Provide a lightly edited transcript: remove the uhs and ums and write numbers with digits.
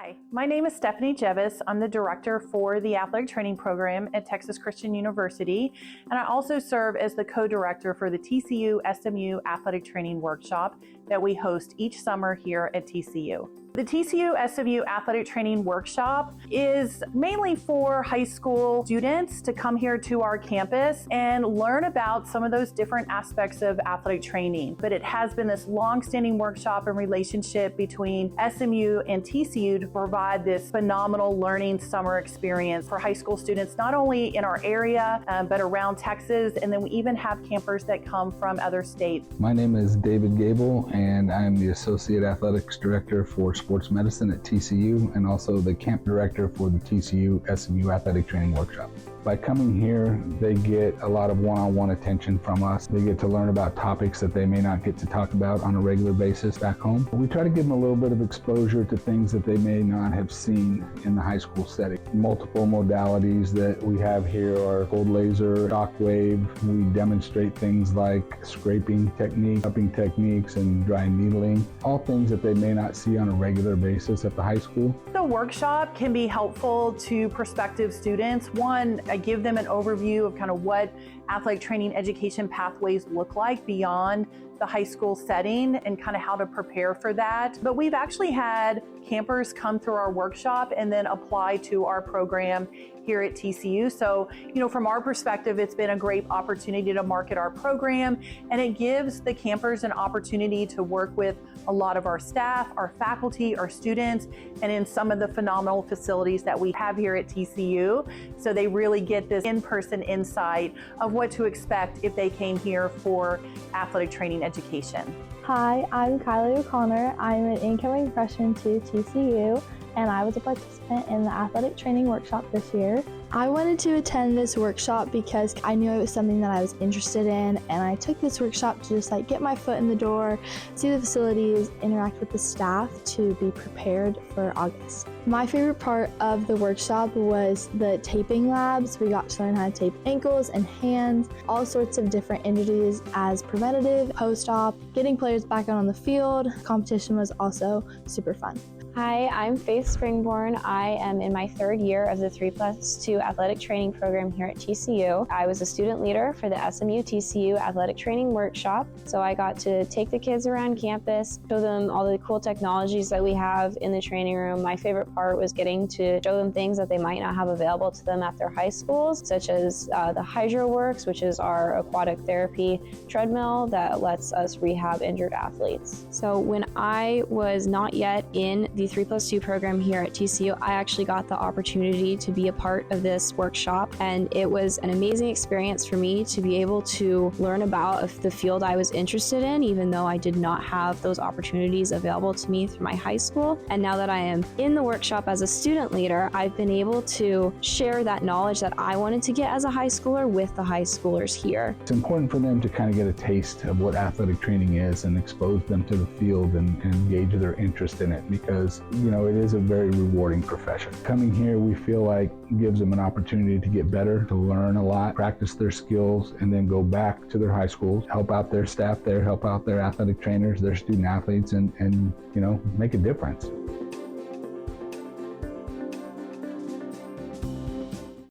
Hi, my name is Stephanie Jevis. I'm the director for the athletic training program at Texas Christian University, and I also serve as the co-director for the TCU-SMU Athletic Training Workshop that we host each summer here at TCU. The TCU-SMU Athletic Training Workshop is mainly for high school students to come here to our campus and learn about some of those different aspects of athletic training. But it has been this long-standing workshop and relationship between SMU and TCU to provide this phenomenal learning summer experience for high school students, not only in our area, but around Texas. And then we even have campers that come from other states. My name is David Gable, and I'm the Associate Athletics Director for Sports Medicine at TCU and also the Camp Director for the TCU-SMU Athletic Training Workshop. By coming here, they get a lot of one-on-one attention from us. They get to learn about topics that they may not get to talk about on a regular basis back home. We try to give them a little bit of exposure to things that they may not have seen in the high school setting. Multiple modalities that we have here are cold laser, shockwave. We demonstrate things like scraping technique, cupping techniques, and dry needling. All things that they may not see on a regular basis at the high school. The workshop can be helpful to prospective students. One, I give them an overview of kind of what athletic training education pathways look like beyond the high school setting and kind of how to prepare for that. But we've actually had campers come through our workshop and then apply to our program here at TCU. So, from our perspective, it's been a great opportunity to market our program, and it gives the campers an opportunity to work with a lot of our staff, our faculty, our students, and in some of the phenomenal facilities that we have here at TCU. So they really get this in-person insight of what to expect if they came here for athletic training education. Hi, I'm Kylie O'Connor. I'm an incoming freshman to TCU, and I was a participant in the athletic training workshop this year. I wanted to attend this workshop because I knew it was something that I was interested in, and I took this workshop to just get my foot in the door, see the facilities, interact with the staff to be prepared for August. My favorite part of the workshop was the taping labs. We got to learn how to tape ankles and hands, all sorts of different injuries as preventative, post-op, getting players back out on the field. Competition was also super fun. Hi, I'm Faith Springborn. I am in my third year of the 3+2 athletic training program here at TCU. I was a student leader for the SMU TCU Athletic Training Workshop. So I got to take the kids around campus, show them all the cool technologies that we have in the training room. My favorite part was getting to show them things that they might not have available to them at their high schools, such as the HydroWorks, which is our aquatic therapy treadmill that lets us rehab injured athletes. So when I was not yet in the 3+2 program here at TCU, I actually got the opportunity to be a part of this workshop, and it was an amazing experience for me to be able to learn about the field I was interested in, even though I did not have those opportunities available to me through my high school. And now that I am in the workshop as a student leader, I've been able to share that knowledge that I wanted to get as a high schooler with the high schoolers here. It's important for them to kind of get a taste of what athletic training is and expose them to the field and gauge their interest in it, because it is a very rewarding profession. Coming here, we feel like gives them an opportunity to get better, to learn a lot, practice their skills, and then go back to their high schools, help out their staff there, help out their athletic trainers, their student athletes, and make a difference.